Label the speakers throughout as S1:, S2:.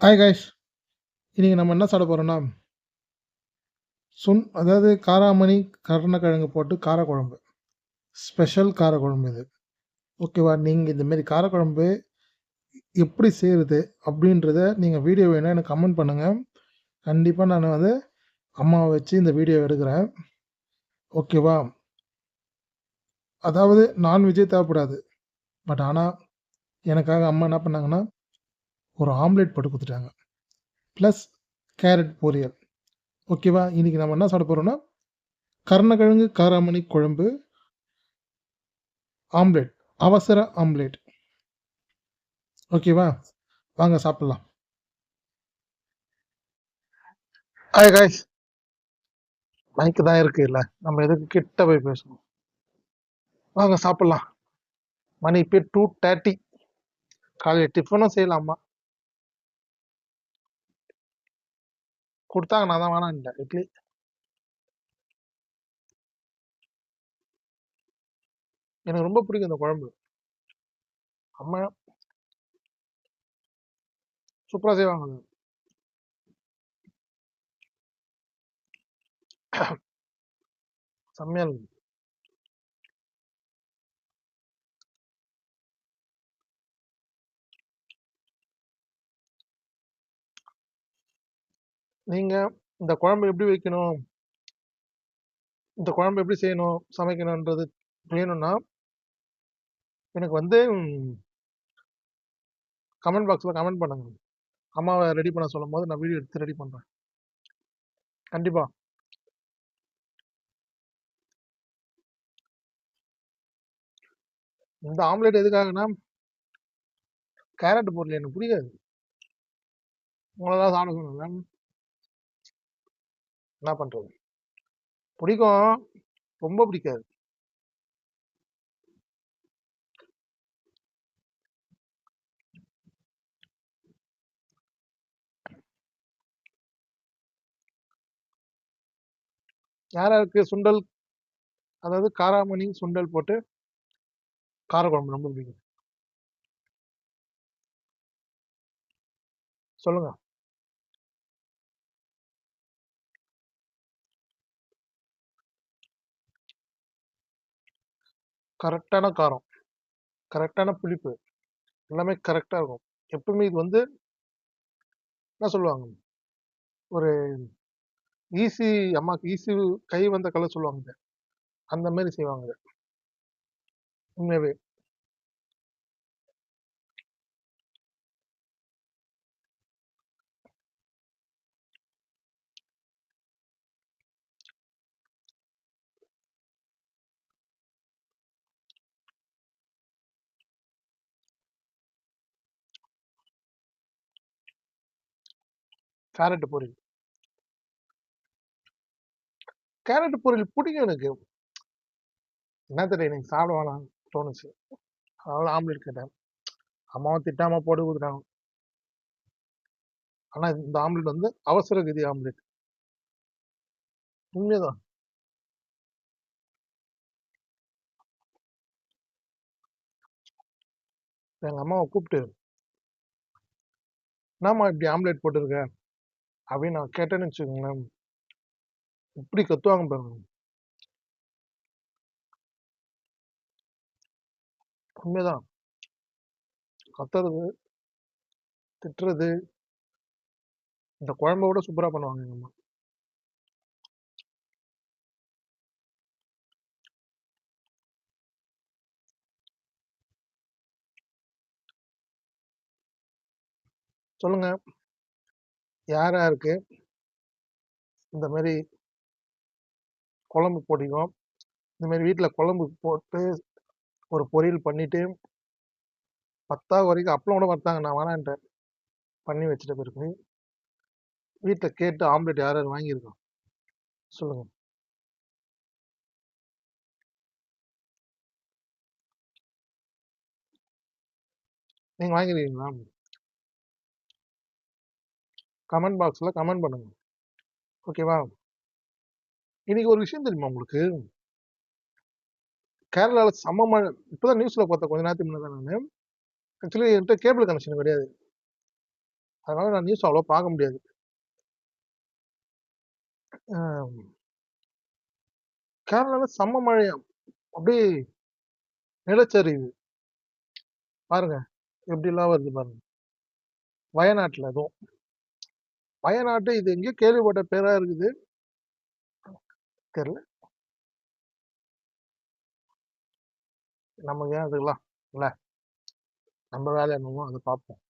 S1: Hi guys, இன்னைக்கு நம்ம என்ன சாப்பிட போறோம்னா அதாவது காராமணி கருணக்கிழங்கு போட்டு காரக்குழம்பு, ஸ்பெஷல் காரக்குழம்பு இது. ஓகேவா? நீங்கள் இந்தமாரி காரக்குழம்பு எப்படி செய்கிறது அப்படின்றத நீங்கள் வீடியோ வேணால் எனக்கு கமெண்ட் பண்ணுங்கள். கண்டிப்பாக நான் வந்து அம்மாவை வச்சு இந்த வீடியோ எடுக்கிறேன். ஓகேவா? அதாவது நான்வெஜ்ஜே தேவைப்படாது. பட் ஆனால் எனக்காக அம்மா என்ன பண்ணாங்கன்னா ஒரு ஆம்லேட் போட்டு கொடுத்துட்டாங்க, ப்ளஸ் கேரட் பொரியல். ஓகேவா? இன்றைக்கி நம்ம என்ன சாப்பிட போகிறோம்னா கருணக்கிழங்கு காராமணி குழம்பு ஆம்லேட், அவசர ஆம்லேட். ஓகேவா? வாங்க சாப்பிடலாம். ஹாய் காய்ஸ், மைக்கு தான் இருக்கு இல்ல, நம்ம எதுக்கு கிட்ட போய் பேசணும். வாங்க சாப்பிடலாம். மணி இப்போ 2:30. காலையில் டிஃபனும் செய்யலாமா கொடுத்தாங்க, நான் தான் வேணாம் இட்லி. எனக்கு ரொம்ப பிடிக்கும் இந்த குழம்பு. அம்மா சூப்பராக செய்வாங்க. செம்மையா இருக்கு. நீங்க இந்த குழம்பு எப்படி வைக்கணும், இந்த குழம்பு எப்படி செய்யணும், சமைக்கணுன்றது வேணும்னா எனக்கு வந்து கமெண்ட் பாக்ஸில் கமெண்ட் பண்ணுங்க. அம்மாவை ரெடி பண்ண சொல்லும் போது நான் வீடியோ எடுத்து ரெடி பண்ணுறேன் கண்டிப்பாக. இந்த ஆம்லேட் எதுக்காகனா கேரட் பொரியல் எனக்கு பிடிக்காது. உங்களெல்லாம் சாப்பிட சொன்னேன், என்ன பண்ணுறது. பிடிக்கும், ரொம்ப பிடிக்காது. யாராருக்கு சுண்டல், அதாவது காராமணி சுண்டல் போட்டு காரக்குழம்பு ரொம்ப பிடிக்கும் சொல்லுங்க. கரெக்டான காரம், கரெக்டான புளிப்பு, எல்லாமே கரெக்டாக இருக்கும். எப்பவுமே இது வந்து என்ன சொல்லுவாங்க, ஒரு ஈஸி, அம்மாக்கு ஈஸி கை வந்த கலை சொல்லுவாங்க, அந்த மாதிரி செய்வாங்க உண்மையாவே. கேரட் பொரியல், கேரட் பொரியல் பிடிக்கும் எனக்கு. என்ன தெரியும், எனக்கு சாப்பிடுவானான்னு தோணுச்சு, அதனால ஆம்லேட் கேட்டேன். அம்மாவும் திட்டாம போட்டு கொடுத்துட்டாங்க. ஆனா இந்த ஆம்லேட் வந்து அவசர கதி ஆம்லேட், உண்மைதான். எங்க அம்மாவை கூப்பிட்டு என்னம்மா இப்படி ஆம்லேட் போட்டிருக்க அப்படின்னு நான் கேட்டேன்னு வச்சுக்கோங்களேன், இப்படி கத்துவாங்க பாருங்க. உண்மைதான், கத்துறது திட்டுறது இந்த குழம்பை விட சூப்பரா பண்ணுவாங்க எங்க அம்மா. சொல்லுங்க, யார் யாருக்கு இந்த மாதிரி குழம்பு பிடிக்கும், இந்த மாதிரி வீட்டில் குழம்பு போட்டு ஒரு பொரியல் பண்ணிட்டு பத்தாவது வரைக்கும் அப்பளம் கூட வந்தாங்க, நான் வேணான்ட்டேன். பண்ணி வச்சுட்ட பிறகு வீட்டில் கேட்டு ஆம்லேட் யார் யார் வாங்கியிருக்கோம் சொல்லுங்க. நீங்க வாங்கிருக்கீங்களா? கமெண்ட் பாக்ஸ்ல கமெண்ட் பண்ணுங்க. ஓகேவா? இன்னைக்கு ஒரு விஷயம் தெரியுமா உங்களுக்கு, கேரளாவில் செம்ம மழை. இப்போதான் நியூஸ்ல பார்த்தேன் கொஞ்ச நேரத்துக்கு முன்னாடி. நான் ஆக்சுவலி என்கிட்ட கேபிள் கனெக்ஷன் கிடையாது, அதனால நான் நியூஸ் அவ்வளோ பார்க்க முடியாது. கேரளால செம்ம மழையாம். அப்படியே நிலச்சரிவு. பாருங்க எப்படிலாம் வருது பாருங்க. வயநாட்டுல அதுவும். வயநாட்டு இது எங்கேயோ கேள்விப்பட்ட பேரா இருக்குது. தெரியல. நமக்கு ஏன் அதுக்கெல்லாம் இல்ல. நம்ம வேலை என்னமோ அதை பார்ப்போம்.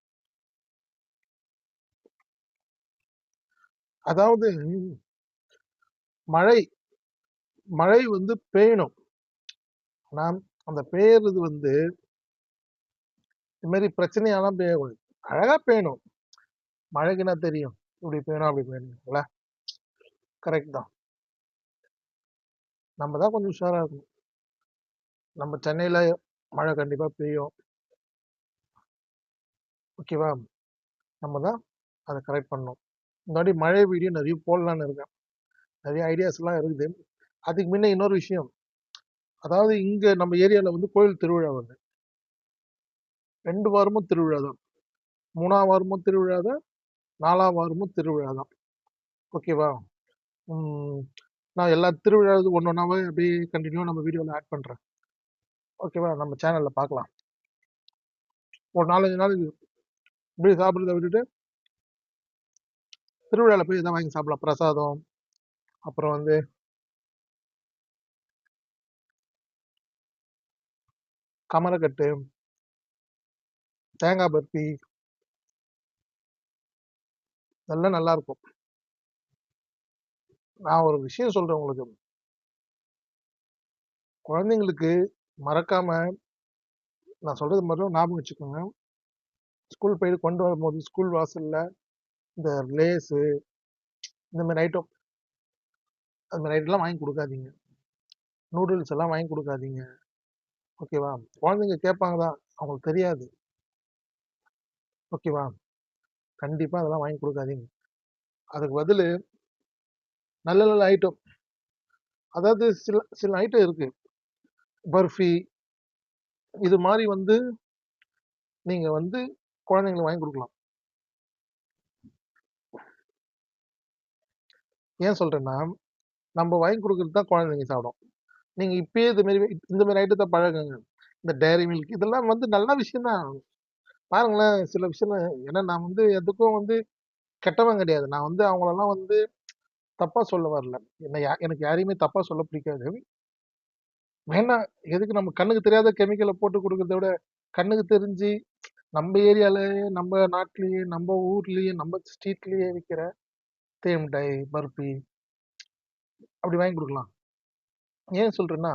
S1: அதாவது மழை மழை வந்து பெய்யணும். நாம் அந்த பெய்யறது வந்து இது மாதிரி பிரச்சனையெல்லாம் பெய்யக்கூடாது. அழகா பெய்யணும். மழைக்கு என்ன தெரியும், இப்படி பெய்யணும் அப்படி பெய்யணும்ல. கரெக்ட் தான். நம்ம தான் கொஞ்சம் உஷாரா இருக்கணும். நம்ம சென்னையில மழை கண்டிப்பா பெய்யும். ஓகேவா? நம்ம தான் அதை கரெக்ட் பண்ணணும். இந்த வாட்டி மழை வீடியோ நிறைய போடலான்னு இருக்கேன். நிறைய ஐடியாஸ் எல்லாம் இருக்குது. அதுக்கு முன்ன இன்னொரு விஷயம். அதாவது இங்க நம்ம ஏரியால வந்து கோயில் திருவிழா வருது. 2 வாரமும் திருவிழா தான். 3ஆம் வாரமும் திருவிழா தான். 4ஆம் வாரமும் திருவிழா தான். ஓகேவா? நான் எல்லா திருவிழா ஒன்று ஒன்றாவே அப்படியே கண்டினியூ நம்ம வீடியோவில் ஆட் பண்ணுறேன். ஓகேவா? நம்ம சேனலில் பார்க்கலாம். ஒரு 4-5 நாள் இப்படி சாப்பிட்றத விட்டுட்டு திருவிழாவில் போய் எதாவது வாங்கி சாப்பிடலாம். பிரசாதம், அப்புறம் வந்து கமரக்கட்டு, தேங்காய் பர்ஃபி, இதெல்லாம் நல்லா இருக்கும். நான் ஒரு விஷயம் சொல்றேன் உங்களுக்கு. குழந்தைங்களுக்கு மறக்காம நான் சொல்றது மட்டும் ஞாபகம் வச்சுக்கோங்க. ஸ்கூல் போயிட்டு கொண்டு வரும்போது ஸ்கூல் வாசல்ல இந்த லேஸு இந்த மாதிரி ஐட்டம் அந்த மாதிரி ஐட்டம்லாம் வாங்கி கொடுக்காதீங்க. நூடுல்ஸ் எல்லாம் வாங்கி கொடுக்காதீங்க. ஓகேவா? குழந்தைங்க கேட்பாங்க தான், அவங்களுக்கு தெரியாது. ஓகேவா? கண்டிப்பா அதெல்லாம் வாங்கி கொடுக்காதீங்க. அதுக்கு பதில் நல்ல நல்ல ஐட்டம், அதாவது சில சில ஐட்டம் இருக்கு. பர்ஃபி இது மாதிரி வந்து நீங்க வந்து குழந்தைங்களுக்கு வாங்கி கொடுக்கலாம். ஏன் சொல்றேன்னா, நம்ம வாங்கி கொடுக்கறது தான் குழந்தைங்க சாப்பிடும். நீங்க இப்பயே இந்த மாதிரி ஐட்டத்தை பழகுங்க. இந்த டைரி மில்க் இதெல்லாம் வந்து நல்ல விஷயம் தான். பாருங்களேன், சில விஷயம் ஏன்னா நான் வந்து எதுக்கும் வந்து கெட்டவன் கிடையாது. நான் வந்து அவங்களெல்லாம் வந்து தப்பா சொல்ல வரல. எனக்கு யாரையுமே தப்பா சொல்ல பிடிக்காது. வேணாம், எதுக்கு நம்ம கண்ணுக்கு தெரியாத கெமிக்கலை போட்டு கொடுக்கறத விட கண்ணுக்கு தெரிஞ்சு நம்ம ஏரியாலயே, நம்ம நாட்டிலேயே, நம்ம ஊர்லயே, நம்ம ஸ்ட்ரீட்லயே விற்கிற தேன் மிட்டாய், பர்பி அப்படி வாங்கி கொடுக்கலாம். ஏன் சொல்றேன்னா,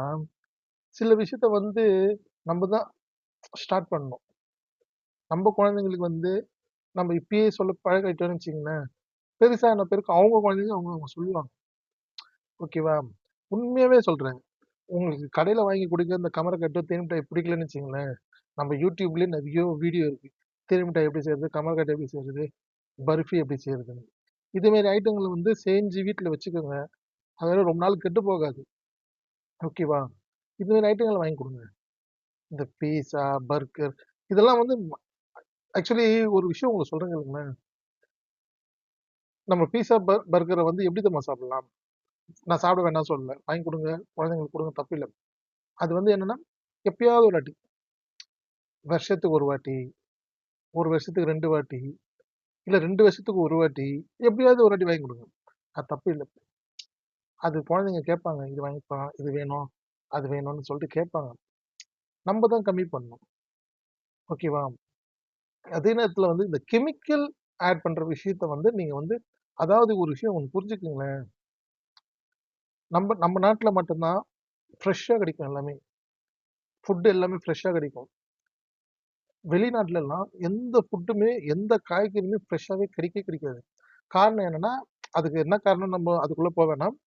S1: சில விஷயத்த வந்து நம்ம தான் ஸ்டார்ட் பண்ணணும். நம்ம குழந்தைங்களுக்கு வந்து நம்ம இப்பயே சொல்ல பழகிட்டோம்னு வச்சுங்களேன், பெருசான பிறகு அவங்க குழந்தைங்க அவங்க சொல்லுவாங்க. ஓகேவா? உண்மையாவே சொல்றேன். உங்களுக்கு கடையில வாங்கி குடிக்கிற இந்த கமரக்கட்டு, தேன் மிட்டாய் பிடிக்கலன்னு வச்சுங்களேன், நம்ம யூடியூப்லயே நிறைய வீடியோ இருக்கு. தேன் மிட்டாய் எப்படி செய்யறது, கமரக்கட்டு எப்படி செய்யறது, பர்ஃபி எப்படி செய்யறதுன்னு. இது மாதிரி ஐட்டங்களை வந்து செஞ்சு வீட்டுல வச்சுக்கோங்க. அதனால ரொம்ப நாள் கெட்டு போகாது. ஓகேவா? இது மாதிரி ஐட்டங்களை வாங்கி கொடுங்க. இந்த பீஸா, பர்கர் இதெல்லாம் வந்து ஆக்சுவலி ஒரு விஷயம் உங்களுக்கு சொல்றேன் கேளுங்களேன். நம்ம பீஸா, பர்கரை வந்து எப்படி தெரியுமா சாப்பிடலாம்? நான் சாப்பிட வேண்டாம் சொல்லல. வாங்கி கொடுங்க, குழந்தைங்களுக்கு கொடுங்க, தப்பு இல்லை. அது வந்து என்னன்னா, எப்பயாவது ஒரு வாட்டி, வருஷத்துக்கு ஒரு வாட்டி, ஒரு வருஷத்துக்கு 2 வாட்டி, இல்ல 2 வருஷத்துக்கு ஒரு வாட்டி, எப்படியாவது ஒரு வாட்டி வாங்கி கொடுங்க. அது தப்பு இல்லை. அது குழந்தைங்க கேட்பாங்க. இது வாங்கிப்பா, இது வேணும், அது வேணும்னு சொல்லிட்டு கேட்பாங்க. நம்ம தான் கம்மி பண்ணணும். ஓகேவா? அதே நேரத்துல வந்து இந்த கெமிக்கல் ஆட் பண்ற விஷயத்த வந்து நீங்க வந்து அதாவது ஒரு விஷயம் ஒண்ணு புரிஞ்சுக்குங்களேன். நம்ம நம்ம நாட்டுல மட்டும்தான் ஃப்ரெஷ்ஷா கிடைக்கும் எல்லாமே. ஃபுட் எல்லாமே ஃப்ரெஷ்ஷா கிடைக்கும். வெளிநாட்டுல எல்லாம் எந்த ஃபுட்டுமே, எந்த காய்கறியுமே ஃப்ரெஷ்ஷாவே கிடைக்காது. காரணம் என்னன்னா, அதுக்கு என்ன காரணம் நம்ம அதுக்குள்ள போ வேணாம்.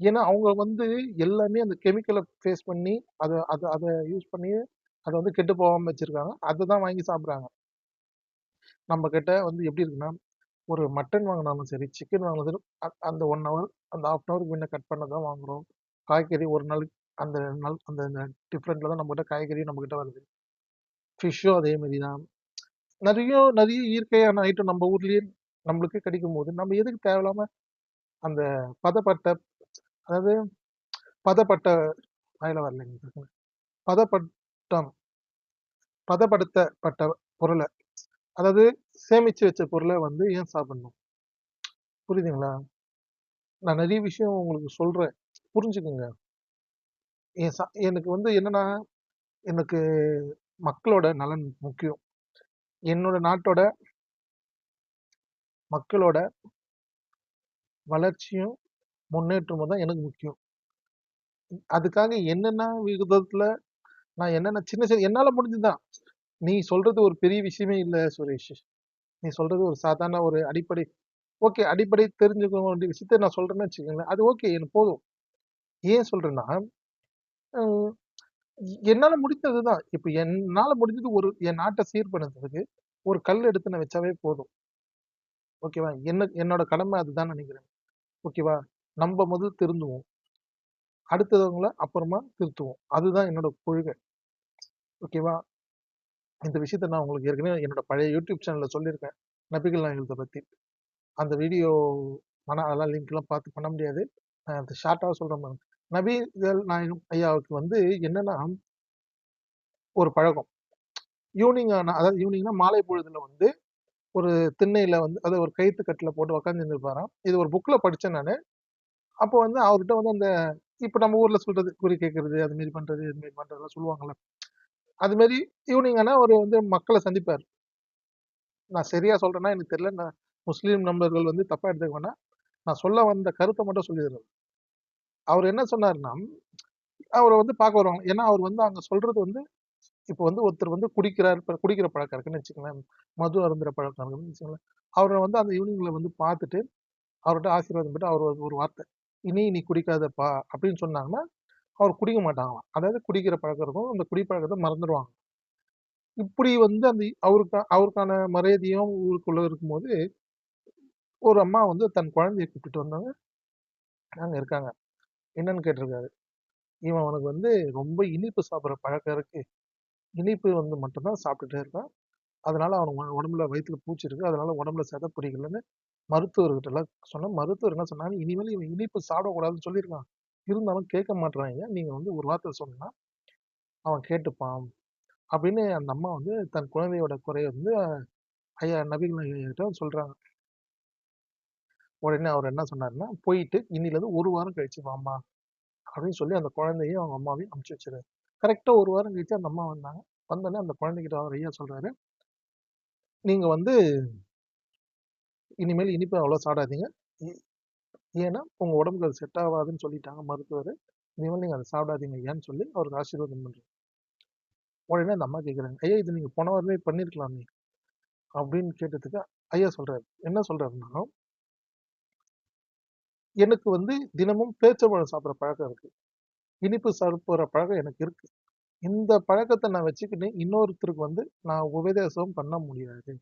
S1: ஏன்னா அவங்க வந்து எல்லாமே அந்த கெமிக்கல ஃபேஸ் பண்ணி, அத அத அத யூஸ் பண்ணி அத வந்து கெட்டு போகாம வச்சிருக்காங்க. அததான் வாங்கி சாப்பிடுறாங்க. நம்ம கிட்ட வந்து எப்படி இருக்குன்னா, ஒரு மட்டன் வாங்குனாலும் சரி, சிக்கன் வாங்குனாலும் அந்த 1 ஹவர், அந்த 1/2 ஹவருக்கு முன்ன கட் பண்ணது தான் வாங்குறோம். காய்கறி 1 நாளைக்கு அந்த 2 நாள் அந்த டிஃபரண்ட்ல தான் நம்மகிட்ட காய்கறி நம்மகிட்ட வருது. ஃபிஷ்ஷும் அதே மாரி தான். நிறைய இயற்கையான ஐட்டம் நம்ம ஊர்லயே நம்மளுக்கு கிடைக்கும் போது நம்ம எதுக்கு தேவையில்லாம அந்த பதப்பட்ட, அதாவது பதப்பட்ட வாயில வரலைங்க, பதப்பட்டம் பதப்படுத்தப்பட்ட பொருளை, அதாவது சேமிச்சு வச்ச பொருளை வந்து ஏன் சாப்பிடணும்? புரியுதுங்களா? நான் நிறைய விஷயம் உங்களுக்கு சொல்றேன், புரிஞ்சுக்குங்க. எனக்கு வந்து என்னன்னா, எனக்கு மக்களோட நலன் முக்கியம். என்னோட நாட்டோட மக்களோட வளர்ச்சியும் முன்னேற்றமும் தான் எனக்கு முக்கியம். அதுக்காக என்னென்ன விகிதத்துல நான் என்னென்ன சின்ன சின்ன என்னால முடிஞ்சுதான். நீ சொல்றது ஒரு பெரிய விஷயமே இல்ல சுரேஷ். நீ சொல்றது ஒரு சாதாரண ஒரு அடிப்படை, ஓகே, அடிப்படை தெரிஞ்சுக்க வேண்டிய விஷயத்த நான் சொல்றேன்னு வச்சுக்கோங்களேன். அது ஓகே, எனக்கு போதும். ஏன் சொல்றேன்னா, அஹ், என்னால முடிந்ததுதான். இப்ப என்னால முடிஞ்சது என் நாட்டை சீர் பண்ணதுக்கு ஒரு கல் எடுத்து நான் வச்சாவே போதும். ஓகேவா? என்னோட கடமை அதுதான் நினைக்கிறேன். ஓகேவா? நம்ம முதல் திருந்துவோம், அடுத்தவங்கள அப்புறமா திருத்துவோம். அதுதான் என்னோட கொள்கை. ஓகேவா? இந்த விஷயத்த நான் உங்களுக்கு ஏற்கனவே என்னோட பழைய யூடியூப் சேனல்ல சொல்லியிருக்கேன், நபிகள் நாயகத்தை பத்தி. அந்த வீடியோ அதெல்லாம் லிங்க் எல்லாம் பார்த்து பண்ண முடியாது. அது ஷார்ட்டாக சொல்றேன் பாருங்க. நபிகள் நாயகம் ஐயாவுக்கு வந்து என்னன்னா, ஒரு பழக்கம். ஈவினிங் ஆனா, அதாவது ஈவினிங்னா மாலை பொழுதுல வந்து ஒரு திண்ணையில வந்து, அதாவது ஒரு கயித்து கட்டில போட்டு உட்காந்து இருப்பாராம். இது ஒரு புக்ல படிச்சேன் நானு. அப்போ வந்து அவர்கிட்ட வந்து அந்த, இப்ப நம்ம ஊர்ல சொல்றது குறி கேட்கறது, அது மாதிரி பண்றது, இது மாதிரி பண்றதெல்லாம் சொல்லுவாங்கல்ல. அது மாதிரி ஈவினிங் ஆனா அவர் வந்து மக்களை சந்திப்பார். நான் சரியா சொல்றேன்னா எனக்கு தெரியல. நான் முஸ்லீம் நண்பர்கள் வந்து தப்பா எடுத்துக்க வேணாம். நான் சொல்ல வந்த கருத்தை மட்டும் சொல்லிடுறேன். அவர் என்ன சொன்னாருன்னா, அவரை வந்து பார்க்க வருவாங்க. ஏன்னா அவர் வந்து அங்க சொல்றது வந்து, இப்போ வந்து ஒருத்தர் வந்து குடிக்கிறார், இப்ப குடிக்கிற பழக்கம் இருக்குன்னு வச்சுக்கோங்களேன், மது அருந்துற பழக்கம் இருக்குன்னு வச்சுக்கோங்களேன். அவரை வந்து அந்த ஈவினிங்ல வந்து பார்த்துட்டு அவர்கிட்ட ஆசீர்வாதம் பெற்று அவர் ஒரு வார்த்தை, இனி நீ குடிக்காதப்பா அப்படின்னு சொன்னாங்கன்னா அவர் குடிக்க மாட்டாங்களாம். அதாவது குடிக்கிற பழக்கம் இருக்கும், அந்த குடிப்பழக்கத்தை மறந்துடுவாங்க. இப்படி வந்து அந்த அவருக்கான மரியாதையும் ஊருக்குள்ள இருக்கும்போது, ஒரு அம்மா வந்து தன் குழந்தையை கூப்பிட்டு வந்தாங்க. அங்க இருக்காங்க. என்னன்னு கேட்டிருக்காரு. இவன் அவனுக்கு வந்து ரொம்ப இனிப்பு சாப்பிட்ற பழக்கம் இருக்கு. இனிப்பு வந்து மட்டும்தான் சாப்பிட்டுட்டே இருக்கான். அதனால அவனுக்கு உடம்புல வயிற்றுல பூச்சி இருக்கு. அதனால உடம்புல சதை பிடிக்கலன்னு மருத்துவர்கிட்ட எல்லாம் சொன்னா, மருத்துவர் என்ன சொன்னாங்க, இனிமேல் இவன் இனிப்பு சாப்பிடக்கூடாதுன்னு சொல்லியிருக்கான். இருந்தாலும் கேட்க மாட்றாங்க. நீங்க வந்து ஒரு வார்த்தை சொன்னா அவன் கேட்டுப்பான் அப்படின்னு அந்த அம்மா வந்து தன் குழந்தையோட குறைய வந்து ஐயா நபிகள் நாயகம் கிட்ட சொல்றாங்க. உடனே அவர் என்ன சொன்னாருன்னா, போயிட்டு இன்னில இருந்து ஒரு வாரம் கழிச்சு வாம்மா அப்படின்னு சொல்லி அந்த குழந்தையும் அவங்க அம்மாவையும் அனுப்பிச்சு வச்சிருக்காரு. கரெக்டா ஒரு வாரம் கழிச்சு அந்த அம்மா வந்தாங்க. வந்தோடனே அந்த குழந்தைகிட்ட அவர் ஐயா சொல்றாரு, நீங்க வந்து இனிமேல் இனிப்பு அவ்வளவு சாப்பிடாதீங்க. ஏ- ஏன்னா உங்க உடம்புக்கு அது செட் ஆகாதுன்னு சொல்லிட்டாங்க மருத்துவர். இனிமேல் நீங்க அதை சாப்பிடாதீங்க ஐயான்னு சொல்லி அவருக்கு ஆசீர்வாதம் பண்றாரு. உடனே அந்த அம்மா கேக்குறாங்க, ஐயா இது நீங்க போன வாரமே பண்ணிருக்கலாமே அப்படின்னு கேட்டதுக்கு ஐயா சொல்றாரு, என்ன சொல்றாருன்னா, எனக்கு வந்து தினமும் பேரிச்சம்பழம் சாப்பிட்ற பழக்கம் இருக்கு. இனிப்பு சாப்பிட்ற பழக்கம் எனக்கு இருக்கு. இந்த பழக்கத்தை நான் வச்சுக்கிட்டு இன்னொருத்தருக்கு வந்து நான் உபதேசம் பண்ண முடியாது.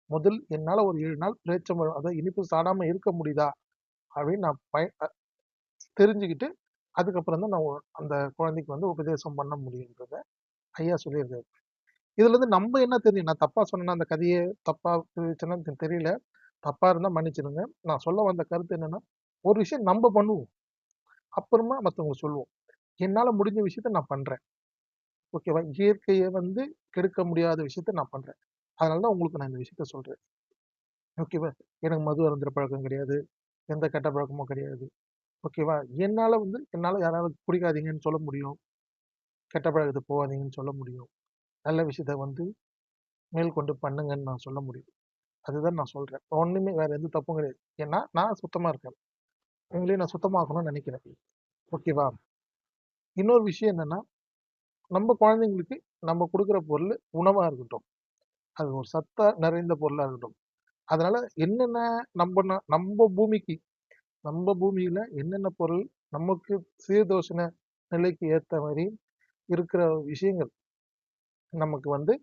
S1: முதல் என்னால ஒரு 7 நாள் பேரிச்சம்பழம், அதாவது இனிப்பு சாப்பிடாம இருக்க முடியுதா அப்படின்னு நான் தெரிஞ்சுக்கிட்டு அதுக்கப்புறம் தான் நான் அந்த குழந்தைக்கு வந்து உபதேசம் பண்ண முடியுன்றத ஐயா சொல்லியிருக்காரு. இதுல இருந்து நம்ம என்ன தெரியும், நான் தப்பா சொன்னேன்னா அந்த கதையை தப்பா இருந்துச்சுன்னா தெரியல, தப்பா இருந்தா மன்னிச்சிடுங்க. நான் சொல்ல வந்த கருத்து என்னன்னா, ஒரு விஷயம் நம்ம பண்ணுவோம், அப்புறமா மத்தவங்க சொல்லுவோம். என்னால முடிஞ்ச விஷயத்த நான் பண்றேன். ஓகேவா? இயற்கையை வந்து கெடுக்க முடியாத விஷயத்த நான் பண்றேன். அதனால தான் உங்களுக்கு நான் இந்த விஷயத்த சொல்றேன். ஓகேவா? எனக்கு மது அருந்துற பழக்கம் கிடையாது. எந்த கெட்ட பழக்கமும் கிடையாது. ஓகேவா? என்னால யாராவது குடிக்காதீங்கன்னு சொல்ல முடியும். கெட்ட பழக்கத்துக்கு போகாதீங்கன்னு சொல்ல முடியும். நல்ல விஷயத்த வந்து மேற்கொண்டு பண்ணுங்கன்னு நான் சொல்ல முடியும். அதுதான் நான் சொல்றேன். ஒண்ணுமே வேற எந்த தப்பும் கிடையாது. ஏன்னா நான் சுத்தமா இருக்கேன். உங்களையும் நான் சுத்தமாக்கணும்னு நினைக்கிறேன். ஓகேவா? இன்னொரு விஷயம் என்னன்னா, நம்ம குழந்தைங்களுக்கு நம்ம குடுக்குற பொருள் உணவா இருக்கட்டும். அது ஒரு சத்தா நிறைந்த பொருளா இருக்கட்டும். அதனால என்னென்ன நம்ம பூமிக்கு, நம்ம பூமியில என்னென்ன பொருள் நமக்கு சீதோஷண நிலைக்கு ஏத்த மாதிரி இருக்கிற விஷயங்கள் நமக்கு வந்து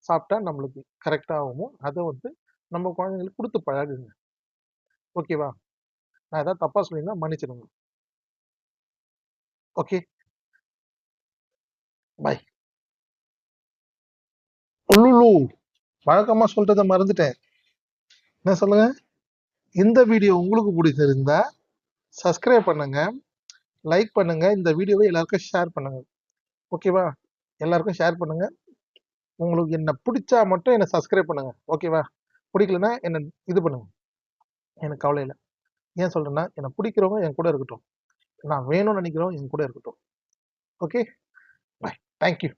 S1: சாப்பிட்டா நம்மளுக்கு கரெக்டா ஆகுமோ, அதை வந்து நம்ம குழந்தைங்களுக்கு கொடுத்து பழகுங்க. ஓகேவா? நான் ஏதாவது தப்பா சொல்லியிருந்தா மன்னிச்சிடுங்க. Okay, bye. லுலு. வழக்கமா சொல்றதை மறந்துட்டேன். என்ன சொல்லுங்க? இந்த வீடியோ உங்களுக்கு பிடிச்சிருந்தா சப்ஸ்கிரைப் பண்ணுங்க, லைக் பண்ணுங்க, இந்த வீடியோவை எல்லாருக்கும் ஷேர் பண்ணுங்க. ஓகேவா? எல்லாருக்கும் ஷேர் பண்ணுங்க. உங்களுக்கு என்ன பிடிச்சா மட்டும் என்ன சப்ஸ்கிரைப் பண்ணுங்க. ஓகேவா? பிடிக்கலன்னா என்ன இது பண்ணுங்க. எனக்கு கவலை இல்லை. ஏன் சொல்றேன்னா, என்னை பிடிக்கிறவங்க என் கூட இருக்கட்டும். நான் வேணும்னு நினைக்கிறவங்க என் கூட இருக்கட்டும். ஓகே, பாய். தேங்க்யூ.